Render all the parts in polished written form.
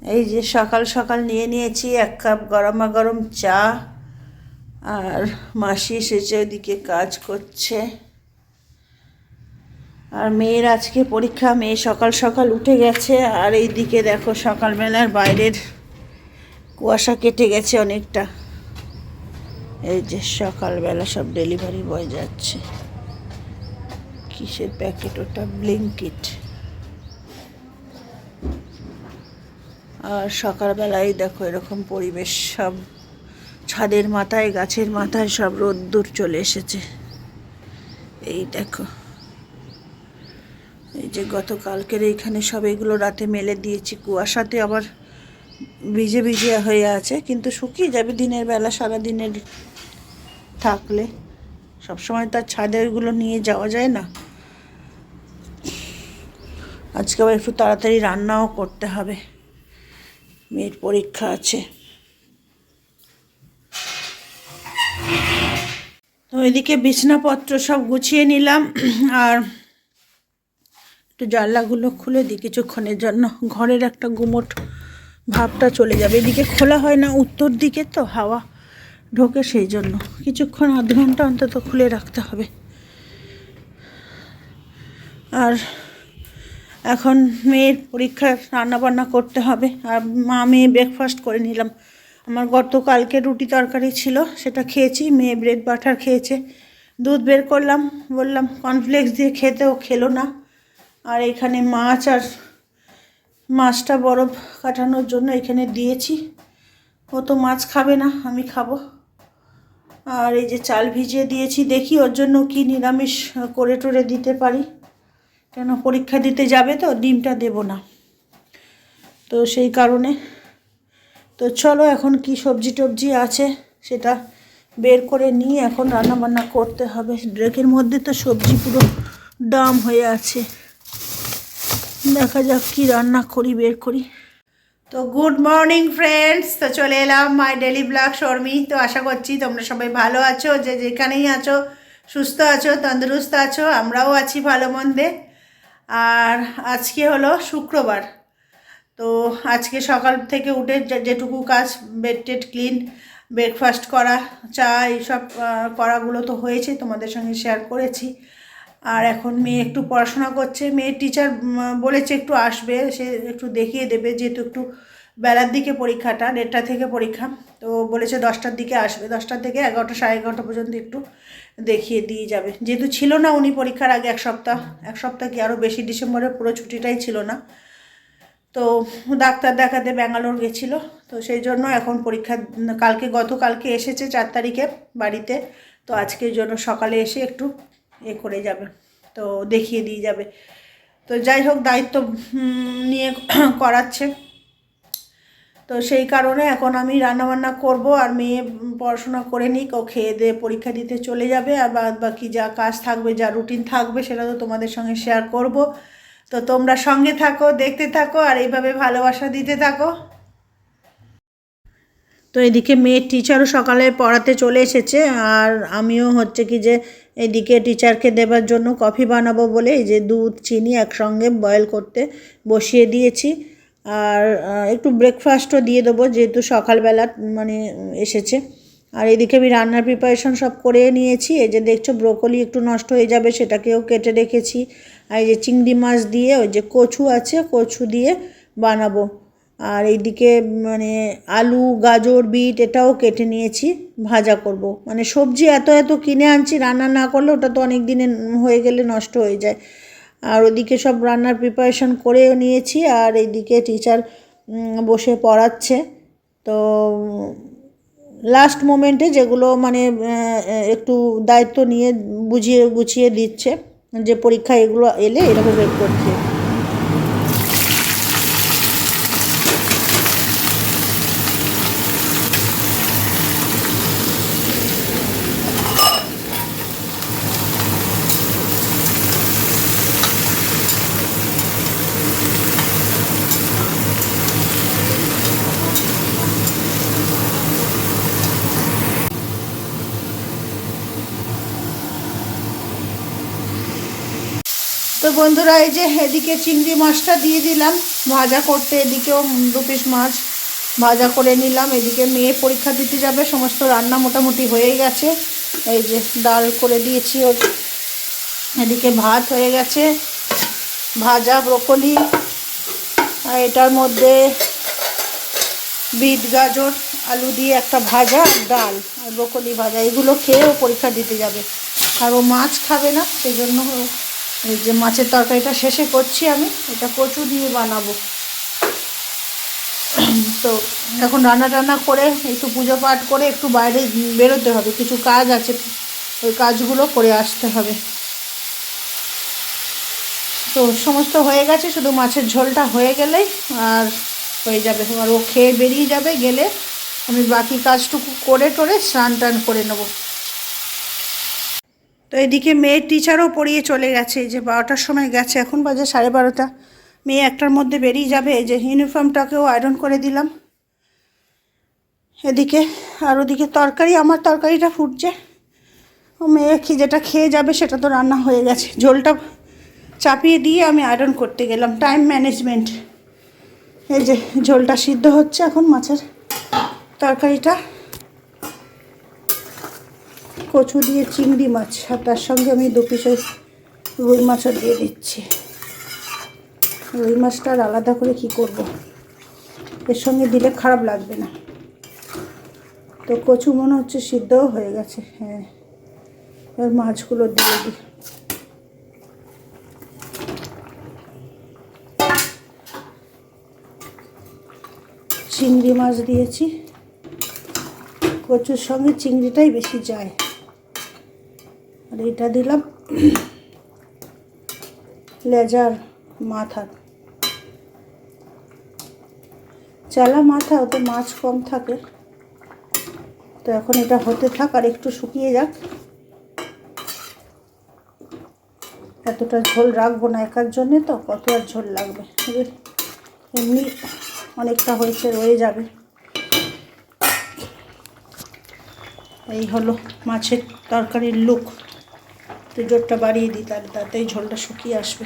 এই যে সকাল সকাল নিয়ে নিয়েছি 1 কাপ গরমা গরম চা। আর মাসি এসেছে, ওদিকে কাজ করছে। আর মেয়ের আজকে পরীক্ষা, মেয়ে সকাল সকাল উঠে গেছে। আর এইদিকে দেখো সকালবেলার বাইরের কুয়াশা কেটে গেছে অনেকটা। এই যে সকালবেলা সব ডেলিভারি বয় যাচ্ছে। কিসের প্যাকেট ওটা? ব্লিঙ্কিট। আর সকালবেলায় দেখো এরকম পরিবেশ, সব ছাদের মাথায় গাছের মাথায় সব রোদ্দুর চলে এসেছে। এই দেখো, এই যে গতকালকের এইখানে সব এগুলো রাতে মেলে দিয়েছি, কুয়াশাতে আবার ভিজে ভিজে হয়ে আছে, কিন্তু শুকিয়ে যাবে দিনের বেলা। সারাদিনের থাকলে সবসময় তার ছাদে ওইগুলো নিয়ে যাওয়া যায় না। আজকে আবার একটু তাড়াতাড়ি রান্নাও করতে হবে, মেয়ের পরীক্ষা আছে। তো এদিকে বিছনাপত্র সব গুছিয়ে নিলাম। আর একটু জানলাগুলো খুলে দিই কিছুক্ষণের জন্য, ঘরের একটা গুমোট ভাবটা চলে যাবে। এদিকে খোলা হয় না, উত্তর দিকে তো হাওয়া ঢোকে, সেই জন্য কিছুক্ষণ আধ ঘন্টা অন্তত খুলে রাখতে হবে। আর এখন মেয়ের পরীক্ষার রান্নাবান্না করতে হবে। আর মেয়ে ব্রেকফাস্ট করে নিলাম। আমার গতকালকে রুটি তরকারি ছিল, সেটা খেয়েছি। মেয়ে ব্রেড বাটার খেয়েছে। দুধ বের করলাম, বললাম কর্নফ্লেক্স দিয়ে খেতে, ও খেলো না। আর এখানে মাছ, আর মাছটা বরফ কাটানোর জন্য এখানে দিয়েছি। ও তো মাছ খাবে না, আমি খাবো। আর এই যে চাল ভিজিয়ে দিয়েছি, দেখি ওর জন্য কি নিরামিষ করে টোরে দিতে পারি, কেন পরীক্ষা দিতে যাবে তো, ডিমটা দেব না তো, সেই কারণে। তো চলো এখন কি সবজি টবজি আছে সেটা বের করে নিয়ে এখন রান্নাবান্না করতে হবে। ড্রেকের মধ্যে তো সবজি পুরো ডাম হয়ে আছে, দেখা যাক কি রান্না করি, বের করি। তো গুড মর্নিং ফ্রেন্ডস, তো চলে এলাম মাই ডেলি ব্লগ শর্মি। তো আশা করছি তোমরা সবাই ভালো আছো, যে যেখানেই আছো সুস্থ আছো, তন্দুরুস্ত আছো। আমরাও আছি ভালো মন্দে। আর আজকে হলো শুক্রবার। তো আজকে সকাল থেকে উঠে যেটুকু কাজ, বেড টেড ক্লিন, ব্রেকফাস্ট করা, চা, এইসব করাগুলো তো হয়েছে, তোমাদের সঙ্গে শেয়ার করেছি। আর এখন মেয়ে একটু পড়াশোনা করছে। মেয়ের টিচার বলেছে একটু আসবে, সে একটু দেখিয়ে দেবে, যেহেতু একটু বেলার দিকে পরীক্ষাটা, 1:30টা থেকে পরীক্ষা। তো বলেছে 10টার দিকে আসবে, 10টা থেকে 11টা, 11:30 পর্যন্ত একটু দেখিয়ে দিয়ে যাবে। যেহেতু ছিল না উনি পরীক্ষার আগে এক সপ্তাহ কি আরও বেশি, ডিসেম্বরের পুরো ছুটিটাই ছিল না। তো ডাক্তার দেখাতে ব্যাঙ্গালোর গেছিলো, তো সেই জন্য এখন পরীক্ষা গতকালকে এসেছে 4 তারিখে বাড়িতে। তো আজকের জন্য সকালে এসে একটু করে যাবে, তো দেখিয়ে দিয়ে যাবে। তো যাই হোক, দায়িত্ব নিয়ে করাচ্ছে। তো সেই কারণে এখন আমি রান্নাবান্না করব, আর মেয়ে পড়াশোনা করে নিক, ও খেয়ে দিয়ে পরীক্ষা দিতে চলে যাবে। আর বাকি যা কাজ থাকবে, যা রুটিন থাকবে, সেটা তো তোমাদের সঙ্গে শেয়ার করব। তো তোমরা সঙ্গে থাকো, দেখতে থাকো, আর এইভাবে ভালোবাসা দিতে থাকো। তো এদিকে মেয়ের টিচারও সকালে পড়াতে চলে এসেছে। আর আমিও হচ্ছে কি যে এদিকে টিচারকে দেবার জন্য কফি বানাবো বলে এই যে দুধ চিনি একসঙ্গে বয়েল করতে বসিয়ে দিয়েছি। আর একটু ব্রেকফাস্টও দিয়ে দেবো, যেহেতু সকালবেলা মানে এসেছে। আর এদিকে আমি রান্নার প্রিপারেশন সব করে নিয়েছি। এই যে দেখছো ব্রোকলি একটু নষ্ট হয়ে যাবে, সেটাকেও কেটে রেখেছি। আর এই যে চিংড়ি মাছ দিয়ে, ওই যে কচু আছে, কচু দিয়ে বানাবো। আর এইদিকে মানে আলু, গাজর, বিট এটাও কেটে নিয়েছি, ভাজা করব। মানে সবজি এত এত কিনে আনছি, রান্না না করলে ওটা তো অনেক দিনে হয়ে গেলে নষ্ট হয়ে যায়। আর ওদিকে সব রান্নার প্রিপারেশন করেও নিয়েছি। আর এইদিকে টিচার বসে পড়াচ্ছে। তো লাস্ট মোমেন্টে যেগুলো মানে একটু দায়িত্ব নিয়ে বুঝিয়ে গুছিয়ে দিচ্ছে, যে পরীক্ষা এগুলো এলে এরকম বের করছে। তো বন্ধুরা, এই যে এদিকে চিংড়ি মাছটা দিয়ে দিলাম, ভাজা করতে এদিকেও 2 পিস মাছ ভাজা করে নিলাম। এদিকে মেয়ে পরীক্ষা দিতে যাবে, সমস্ত রান্না মোটামুটি হয়ে গেছে। এই যে ডাল করে দিয়েছি ওর, এদিকে ভাত হয়ে গেছে, ভাজা ব্রকলি, আর এটার মধ্যে বিট গাজর আলু দিয়ে একটা ভাজা, আর ডাল আর ব্রকলি ভাজা। এগুলো খেয়েও পরীক্ষা দিতে যাবে, আর ও মাছ খাবে না, সেই জন্য এই যে মাছের তরকারিটা শেষে করছি আমি। এটা কচু দিয়ে বানাবো। তো এখন রান্না টান্না করে একটু পুজো পাঠ করে একটু বাইরে বেরোতে হবে, কিছু কাজ আছে, ওই কাজগুলো করে আসতে হবে। তো সমস্ত হয়ে গেছে, শুধু মাছের ঝোলটা হয়ে গেলেই আর হয়ে যাবে। আর ও খেয়ে বেরিয়ে যাবে, গেলে আমি বাকি কাজটুকু করে টোরে স্নান টান করে নেব। তো এদিকে মেয়ের টিচারও পড়িয়ে চলে গেছে, এই যে 12টার সময় গেছে, এখন বাজে 12:30। মেয়ে 1টার মধ্যে বেরিয়ে যাবে। এই যে ইউনিফর্মটাকেও আয়রন করে দিলাম এদিকে। আর ওদিকে তরকারি, আমার তরকারিটা ফুটছে, ও মেয়ে যেটা খেয়ে যাবে সেটা তো রান্না হয়ে গেছে। ঝোলটা চাপিয়ে দিয়ে আমি আয়রন করতে গেলাম, টাইম ম্যানেজমেন্ট। এই যে ঝোলটা সিদ্ধ হচ্ছে এখন, মাছের তরকারিটা কচু দিয়ে চিংড়ি মাছ, আর তার সঙ্গে আমি 2 পিস রুই মাছও দিয়ে দিচ্ছি। রুই মাছটা আর আলাদা করে কি করব, এর সঙ্গে দিলে খারাপ লাগবে না। তো কচু মনে হচ্ছে সিদ্ধও হয়ে গেছে। হ্যাঁ, এবার মাছগুলো দিয়ে দিই। চিংড়ি মাছ দিয়েছি, কচুর সঙ্গে চিংড়িটাই বেশি যায়। আর এটা দিলাম লেজার মাথা, চালা মাথা, ওতে মাছ কম থাকে। তো এখন এটা হতে থাক, আর একটু শুকিয়ে যাক। এতটা ঝোল রাখবো না একার জন্যে, তো কত আর ঝোল লাগবে, এমনি অনেকটা হয়েছে, রয়ে যাবে। এই হলো মাছের তরকারির লুক। তো জোরটা বাড়িয়ে দিই, তাহলে তাতেই ঝোলটা শুকিয়ে আসবে।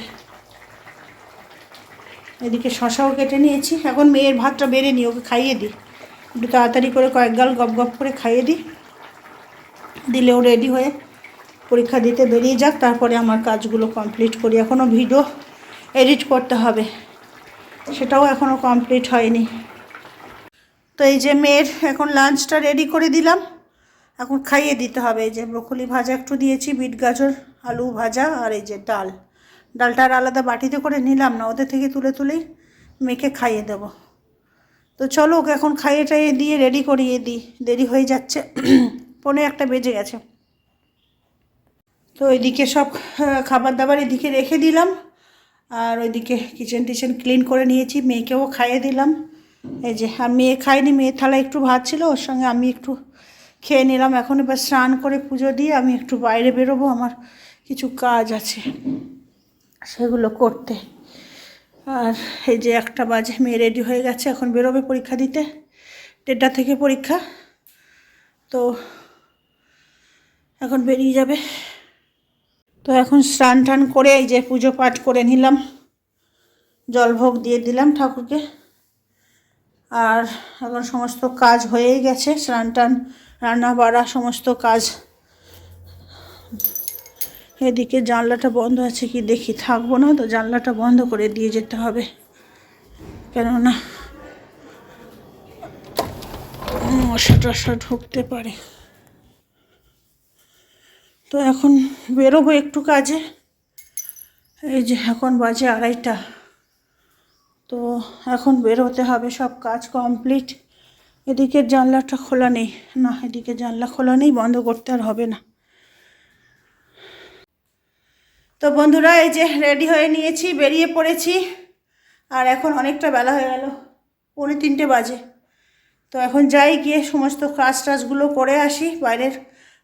এদিকে শশাও কেটে নিয়েছি। এখন মেয়ের ভাতটা বেড়ে নিই, ওকে খাইয়ে দিই, একটু তাড়াতাড়ি করে কয়েক গাল গপ গপ করে খাইয়ে দিই, দিলে ও রেডি হয়ে পরীক্ষা দিতে বেরিয়ে যাক। তারপরে আমার কাজগুলো কমপ্লিট করি। এখনও ভিডিও এডিট করতে হবে, সেটাও এখনও কমপ্লিট হয়নি। তো এই যে মেয়ের এখন লাঞ্চটা রেডি করে দিলাম, এখন খাইয়ে দিতে হবে। এই যে ব্রকলি ভাজা একটু দিয়েছি, বিট গাজর আলু ভাজা, আর এই যে ডালটা আর আলাদা বাটিতে করে নিলাম না, ওদের থেকে তুলে তুলেই মেয়েকে খাইয়ে দেব। তো চলো ওকে এখন খাইয়ে টাইয়ে দিয়ে রেডি করিয়ে দিই, দেরি হয়ে যাচ্ছে, 1:45 বেজে গেছে। তো ওইদিকে সব খাবার দাবার এদিকে রেখে দিলাম, আর ওইদিকে কিচেন টিচেন ক্লিন করে নিয়েছি, মেয়েকেও খাইয়ে দিলাম। এই যে আর মেয়ে খায়নি, মেয়ের থালায় একটু ভাত ছিল, ওর সঙ্গে আমি একটু খেয়ে নিলাম। এখন এবার স্নান করে পুজো দিয়ে আমি একটু বাইরে বেরোবো, আমার কিছু কাজ আছে সেগুলো করতে। আর এই যে 1টা বাজে, মেয়ে রেডি হয়ে গেছে, এখন বেরোবে পরীক্ষা দিতে, 1:30 থেকে পরীক্ষা। তো এখন বেরিয়ে যাবে। তো এখন স্নান টান করে এই যে পুজো পাঠ করে নিলাম, জলভোগ দিয়ে দিলাম ঠাকুরকে। আর এখন সমস্ত কাজ হয়েই গেছে, স্নান টান রান্না বাড়া সমস্ত কাজ। এদিকে জানলাটা বন্ধ আছে কি দেখি, থাকবো না তো, জানলাটা বন্ধ করে দিয়ে যেতে হবে, কেননা মশা টশা ঢুকতে পারে। তো এখন বেরোবো একটু কাজে। এই যে এখন বাজে 2:30, তো এখন বেরোতে হবে, সব কাজ কমপ্লিট। এদিকে জানলাটা খোলা নেই, না এদিকে জানলা খোলা নেই, বন্ধ করতে আর হবে না। তো বন্ধুরা এই যে রেডি হয়ে নিয়েছি, বেরিয়ে পড়েছি। আর এখন অনেকটা বেলা হয়ে গেল, 2:45 বাজে। তো এখন যাই, গিয়ে সমস্ত কাজ টাজগুলো করে আসি, বাইরের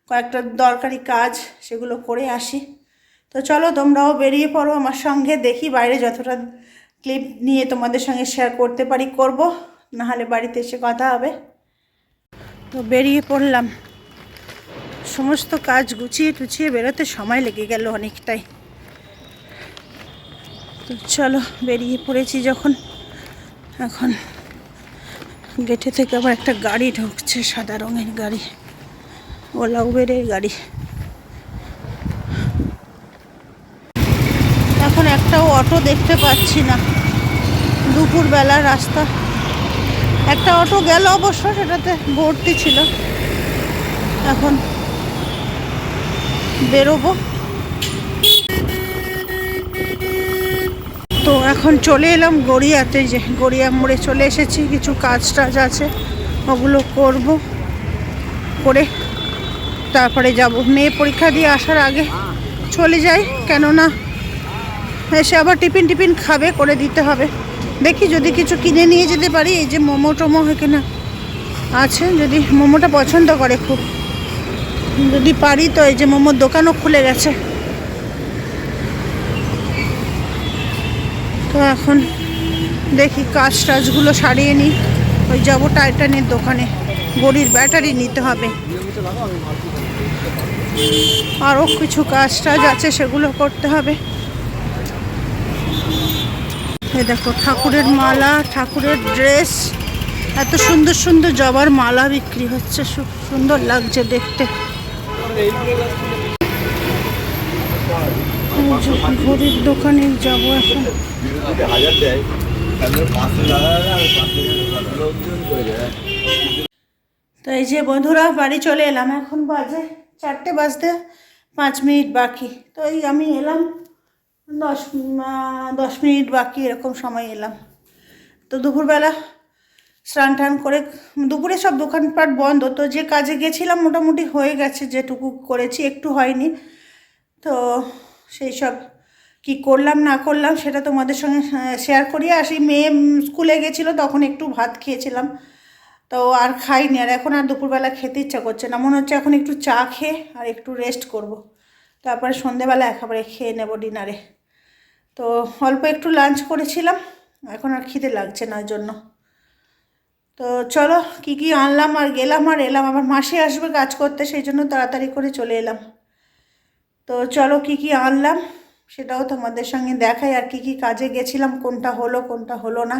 কয়েকটা দরকারি কাজ সেগুলো করে আসি। তো চলো তোমরাও বেরিয়ে পড়ো আমার সঙ্গে, দেখি বাইরে যতটা ক্লিপ নিয়ে তোমাদের সঙ্গে শেয়ার করতে পারি করব, নাহলে বাড়িতে এসে কথা হবে। তো বেরিয়ে পড়লাম, সমস্ত কাজ গুছিয়ে টুছিয়ে বেরোতে সময় লেগে গেল অনেকটাই। তো চলো বেরিয়ে পড়েছি যখন, এখন গেটে থেকে আবার একটা গাড়ি ঢুকছে, সাদা রঙের গাড়ি, ওলা উবেরের গাড়ি। এখন একটাও অটো দেখতে পাচ্ছি না, দুপুরবেলার রাস্তা। একটা অটো গেল অবশ্য, সেটাতে ভর্তি ছিল। এখন বেরোবো। তো এখন চলে এলাম গড়িয়াতে, যে গড়িয়া মোড়ে চলে এসেছি। কিছু কাজ টাজ আছে, ওগুলো করব, করে তারপরে যাব। মেয়ে পরীক্ষা দিয়ে আসার আগে চলে যাই, কেননা এসে আবার টিফিন খাবে, করে দিতে হবে। দেখি যদি কিছু কিনে নিয়ে যেতে পারি। এই যে মোমো টোমো এখানে আছে, যদি মোমোটা পছন্দ করে খুব, যদি পারি তো। এই যে মোমোর দোকানও খুলে গেছে। তো এখন দেখি কাজ টাজগুলো সারিয়ে নিই। ওই যাবো টাইটানের দোকানে, গড়ির ব্যাটারি নিতে হবে। আরও কিছু কাজ টাজ আছে, সেগুলো করতে হবে। এই দেখো ঠাকুরের মালা, ঠাকুরের ড্রেস, এত সুন্দর সুন্দর জবার মালা বিক্রি হচ্ছে, খুব সুন্দর লাগছে দেখতে। ঘড়ির দোকানে যাবো এখন। তো এই যে বন্ধুরা, বাড়ি চলে এলাম। এখন বাজে 4টে বাজতে 5 মিনিট বাকি। তো এই আমি এলাম 10 মিনিট বাকি এরকম সময় এলাম। তো দুপুরবেলা স্নান টান করে, দুপুরে সব দোকানপাট বন্ধ। তো যে কাজে গেছিলাম মোটামুটি হয়ে গেছে, যেটুকু করেছি, একটু হয়নি। তো সেই সব কী করলাম না করলাম সেটা তোমাদের সঙ্গে শেয়ার করি। আসি, মেয়ে স্কুলে গেছিলো তখন একটু ভাত খেয়েছিলাম, তো আর খাইনি। আর এখন আর দুপুরবেলা খেতে ইচ্ছা করছে না, মনে হচ্ছে এখন একটু চা খেয়ে আর একটু রেস্ট করব। তারপরে সন্ধেবেলা একেবারে খেয়ে নেব ডিনারে। তো অল্প একটু লাঞ্চ করেছিলাম, এখন আর খিদে লাগছে না, ওই জন্য। তো চলো কি কি আনলাম আর গেলাম আর এলাম। আমার মাসি আসবে কাজ করতে, সেই জন্য তাড়াতাড়ি করে চলে এলাম। তো চলো কি কি আনলাম সেটাও তোমাদের সঙ্গে দেখাই, আর কি কি কাজে গেছিলাম, কোনটা হলো না।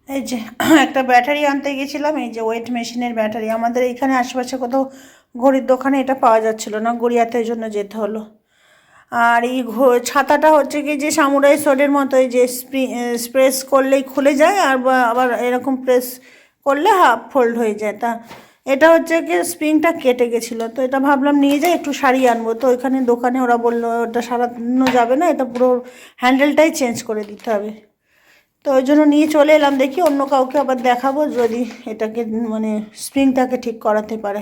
এই যে একটা ব্যাটারি আনতে গেছিলাম, এই যে ওয়েট মেশিনের ব্যাটারি। আমাদের এইখানে আশেপাশে কোথাও ঘড়ির দোকানে এটা পাওয়া যাচ্ছিল না, গড়িয়াতে ওই জন্য যেতে হলো। আর এই ছাতাটা হচ্ছে কি, যে সামুরাই শটের মতো, এই যে প্রেস করলেই খুলে যায়, আর আবার এরকম প্রেস করলে হাফ ফোল্ড হয়ে যায়। তা এটা হচ্ছে কি স্প্রিংটা কেটে গেছিলো, তো এটা ভাবলাম নিয়ে যাই, একটু সারিয়ে আনবো। তো ওইখানে দোকানে ওরা বললো ওটা সারানো যাবে না, এটা পুরো হ্যান্ডেলটাই চেঞ্জ করে দিতে হবে। তো ওই জন্য নিয়ে চলে এলাম। দেখি অন্য কাউকে আবার দেখাবো, যদি এটাকে মানে স্প্রিংটাকে ঠিক করাতে পারে।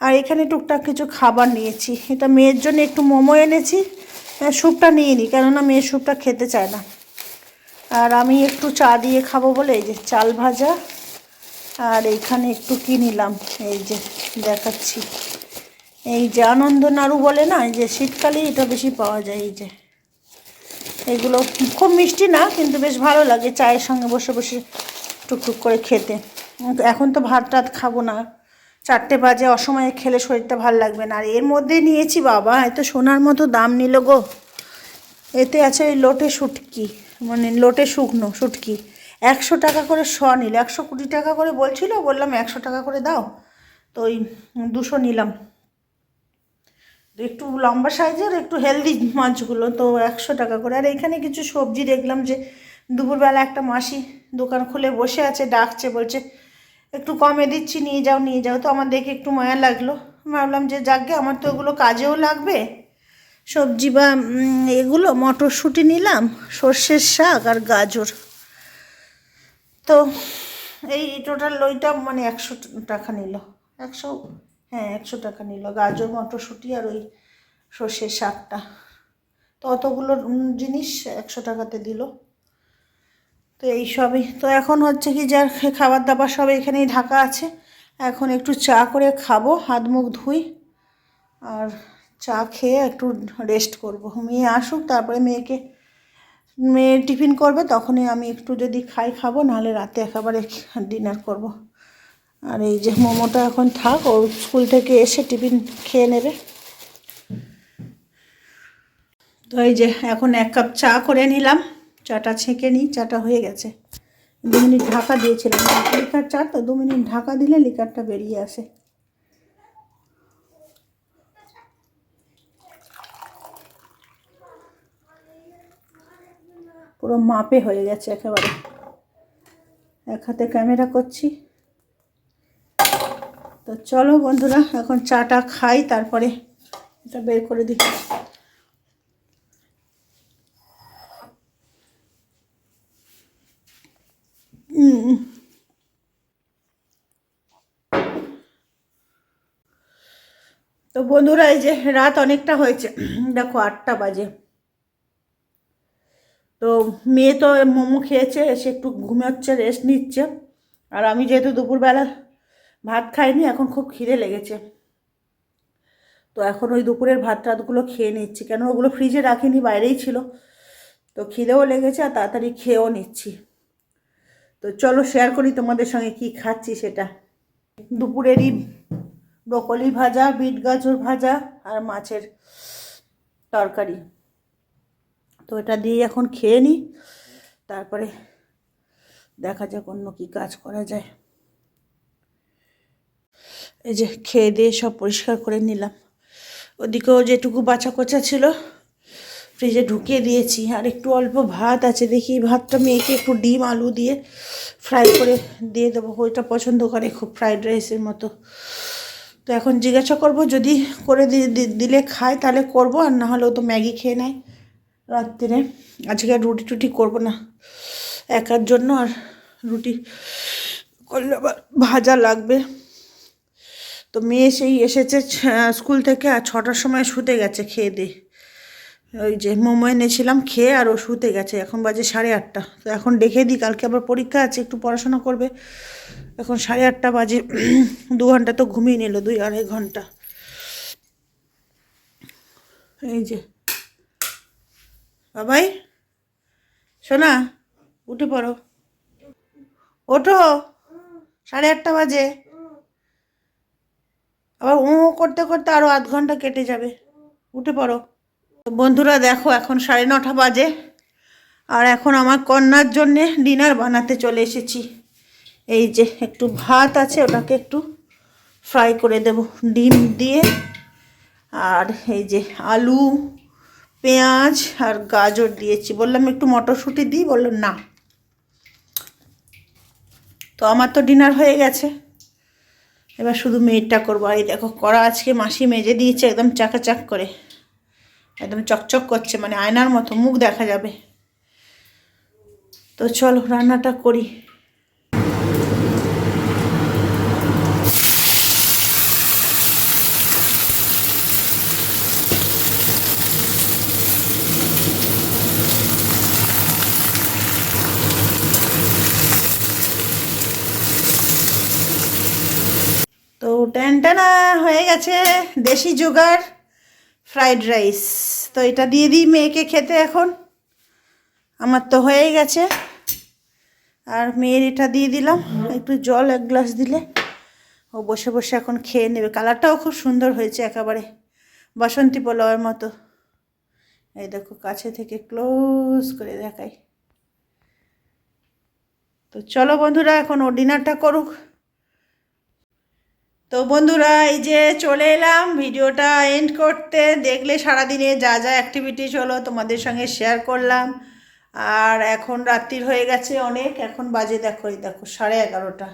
আর এখানে টুকটাক কিছু খাবার নিয়েছি। এটা মেয়ের জন্য একটু মোমো এনেছি, স্যুপটা নিয়ে নিই, কেননা মেয়ের স্যুপটা খেতে চায় না। আর আমি একটু চা দিয়ে খাবো বলে এই যে চাল ভাজা, আর এইখানে একটু কি নিলাম, এই যে দেখাচ্ছি, এই যে আনন্দ নাড়ু বলে না, এই যে শীতকালে এটা বেশি পাওয়া যায়। এই যে এগুলো খুব মিষ্টি না, কিন্তু বেশ ভালো লাগে চায়ের সঙ্গে বসে বসে টুকটুক করে খেতে। এখন তো ভাত টাত খাবো না, 4টে বাজে, অসময়ে খেলে শরীরটা ভালো লাগবে না। আর এর মধ্যে নিয়েছি, বাবা এত সোনার মতো দাম নিল গো। এতে আছে ওই লোটে শুটকি, মানে লোটে শুকনো শুটকি, 100 টাকা করে শ নিল। 120 টাকা করে বলছিল, বললাম 100 টাকা করে দাও, তো ওই 200 নিলাম। একটু লম্বা সাইজের, একটু হেলদি মাছগুলো, তো 100 টাকা করে। আর এখানে কিছু সবজি দেখলাম, যে দুপুরবেলা একটা মাসি দোকান খুলে বসে আছে, ডাকছে, বলছে একটু কমে দিচ্ছি, নিয়ে যাও নিয়ে যাও। তো আমার দেখে একটু মায়া লাগলো, ভাবলাম যে যাকগে, আমার তো এগুলো কাজেও লাগবে সবজি। বা এগুলো মটরশুঁটি নিলাম, সর্ষের শাক আর গাজর। তো এই টোটাল ওইটা মানে 100 টাকা নিল। 100, হ্যাঁ 100 টাকা নিল, গাজর মটরশুঁটি আর ওই সর্ষের শাকটা। তো অতগুলো জিনিস 100 টাকাতে দিল। তো এই সবই। তো এখন হচ্ছে কি, যার খাবার দাবার সব এখানেই ঢাকা আছে। এখন একটু চা করে খাবো, হাত মুখ ধুই, আর চা খেয়ে একটু রেস্ট করব। মেয়ে আসুক, তারপরে মেয়ে টিফিন করবে, তখনই আমি একটু যদি খাবো, নাহলে রাতে একেবারে ডিনার করব। আর এই যে মোমোটা এখন থাক, ও স্কুল থেকে এসে টিফিন খেয়ে নেবে। তো এই যে এখন 1 কাপ চা করে নিলাম, চাটা ছেঁকে নিই, চাটা হয়ে গেছে। 2 মিনিট ঢাকা দিয়েছিলাম, লিকার চা তো 2 মিনিট ঢাকা দিলে লিকারটা বেরিয়ে আসে। পুরো মাপে হয়ে গেছে একেবারে। এক হাতে ক্যামেরা করছি। তো চলো বন্ধুরা, এখন চাটা খাই, তারপরে এটা বের করে দিই। তো বন্ধুরা, এই যে রাত অনেকটা হয়েছে, দেখো 8টা বাজে। তো মেয়ে তো মোমো খেয়েছে, এসে একটু ঘুমাচ্ছে, রেস্ট নিচ্ছে। আর আমি যেহেতু দুপুরবেলা ভাত খাইনি, এখন খুব খিদে লেগেছে। তো এখন ওই দুপুরের ভাত টাতগুলো খেয়ে নিচ্ছি, কেন ওগুলো ফ্রিজে রাখিনি, বাইরেই ছিল। তো খিদেও লেগেছে আর তাড়াতাড়ি খেয়েও নিচ্ছি। তো চলো শেয়ার করি তোমাদের সঙ্গে কি খাচ্ছি সেটা। দুপুরেরই ব্রকলি ভাজা, বিট গাজর ভাজা আর মাছের তরকারি। তো এটা দিয়ে এখন খেয়ে নিই, তারপরে দেখা যাক অন্য কী কাজ করা যায়। এই যে খেয়ে দিয়ে সব পরিষ্কার করে নিলাম। ওদিকেও যেটুকু বাছা কোচা ছিল ফ্রিজে ঢুকিয়ে দিয়েছি। আর একটু অল্প ভাত আছে, দেখি ভাতটা মেয়েকে একটু ডিম আলু দিয়ে ফ্রাই করে দিয়ে দেবো, ওইটা পছন্দ করে খুব, ফ্রাইড রাইসের মতো। তো এখন জিজ্ঞাসা করব, যদি করে দিলে খায় তাহলে করব, আর না হলেও তো ম্যাগি খেয়ে নেয় রাত্রে। আজকে আর রুটি টুটি করবো না একার জন্য, আর রুটি করলে আবার ভাজা লাগবে। তো মেয়ে সেই এসেছে স্কুল থেকে, আর 6টার সময় শুতে গেছে খেয়ে দিয়ে। ওই যে মোমো এনেছিলাম খেয়ে, আর ও শুতে গেছে। এখন বাজে 8:30। তো এখন ডেকে দিই, কালকে আবার পরীক্ষা আছে, একটু পড়াশোনা করবে। এখন 8:30 বাজে, 2 ঘন্টা তো ঘুমিয়ে নিল, 2-2.5 ঘন্টা। এই যে বাবাই, শোনা, উঠে পড়ো, ওঠো, 8:30 বাজে। আবার ও করতে করতে আরও আধ ঘন্টা কেটে যাবে, উঠে পড়ো। তো বন্ধুরা দেখো, এখন 9:30 বাজে, আর এখন আমার কন্যার জন্যে ডিনার বানাতে চলে এসেছি। এই যে একটু ভাত আছে, ওটাকে একটু ফ্রাই করে দেব ডিম দিয়ে। আর এই যে আলু, পেঁয়াজ আর গাজর দিয়েছি। বললাম একটু মটরশুঁটি দিই, বললো না। তো আমার তো ডিনার হয়ে গেছে, এবার শুধু মেয়েরটা করবো। আর এই দেখো কড়া আজকে মাসি মেজে দিয়েছে, একদম চাকাচাক করে, একদম চকচক করছে, মানে আয়নার মতো মুখ দেখা যাবে। তো চলো রান্নাটা করি। তো ট্যানটানা হয়ে গেছে দেশি জোগাড় ফ্রাইড রাইস। তো এটা দিয়ে দিই মেয়েকে খেতে এখন, আমার তো হয়ে গেছে। আর মেয়ের এটা দিয়ে দিলাম, একটু জল 1 গ্লাস দিলে ও বসে বসে এখন খেয়ে নেবে। কালারটাও খুব সুন্দর হয়েছে, একেবারে বাসন্তী পোলাওয়ের মতো। এই দেখো কাছে থেকে ক্লোজ করে দেখাই। তো চলো বন্ধুরা, এখন ও ডিনারটা করুক। তো বন্ধুরা, এই যে চলে এলাম ভিডিওটা এন্ড করতে। দেখলে সারাদিনে যা যা অ্যাক্টিভিটিস হলো তোমাদের সঙ্গে শেয়ার করলাম। আর এখন রাত্রির হয়ে গেছে অনেক, এখন বাজে দেখো, এই দেখো 11:30।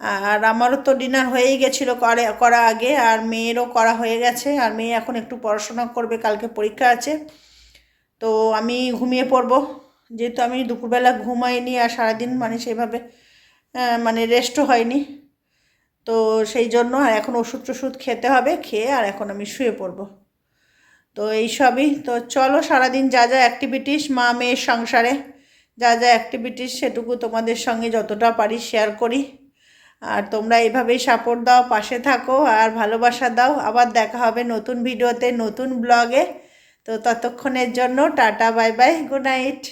আর আমারও তো ডিনার হয়েই গেছিলো করা আগে, আর মেয়েরও করা হয়ে গেছে। আর মেয়ে এখন একটু পড়াশোনা করবে, কালকে পরীক্ষা আছে। তো আমি ঘুমিয়ে পড়বো, যেহেতু আমি দুপুরবেলা ঘুমাইনি, আর সারাদিন মানে সেভাবে মানে রেস্টও হয়নি। তো সেই জন্য আর এখন ওষুধ টষুধ খেতে হবে, খেয়ে আর এখন আমি শুয়ে পড়বো। তো এই সবই। তো চলো সারাদিন যা যা অ্যাক্টিভিটিস মা মেয়ের সংসারে, যা যা অ্যাক্টিভিটিস সেটুকু তোমাদের সঙ্গে যতটা পারি শেয়ার করি। আর তোমরা এইভাবেই সাপোর্ট দাও, পাশে থাকো আর ভালোবাসা দাও। আবার দেখা হবে নতুন ভিডিওতে, নতুন ব্লগে। তো ততক্ষণের জন্য tata, bye bye, good night.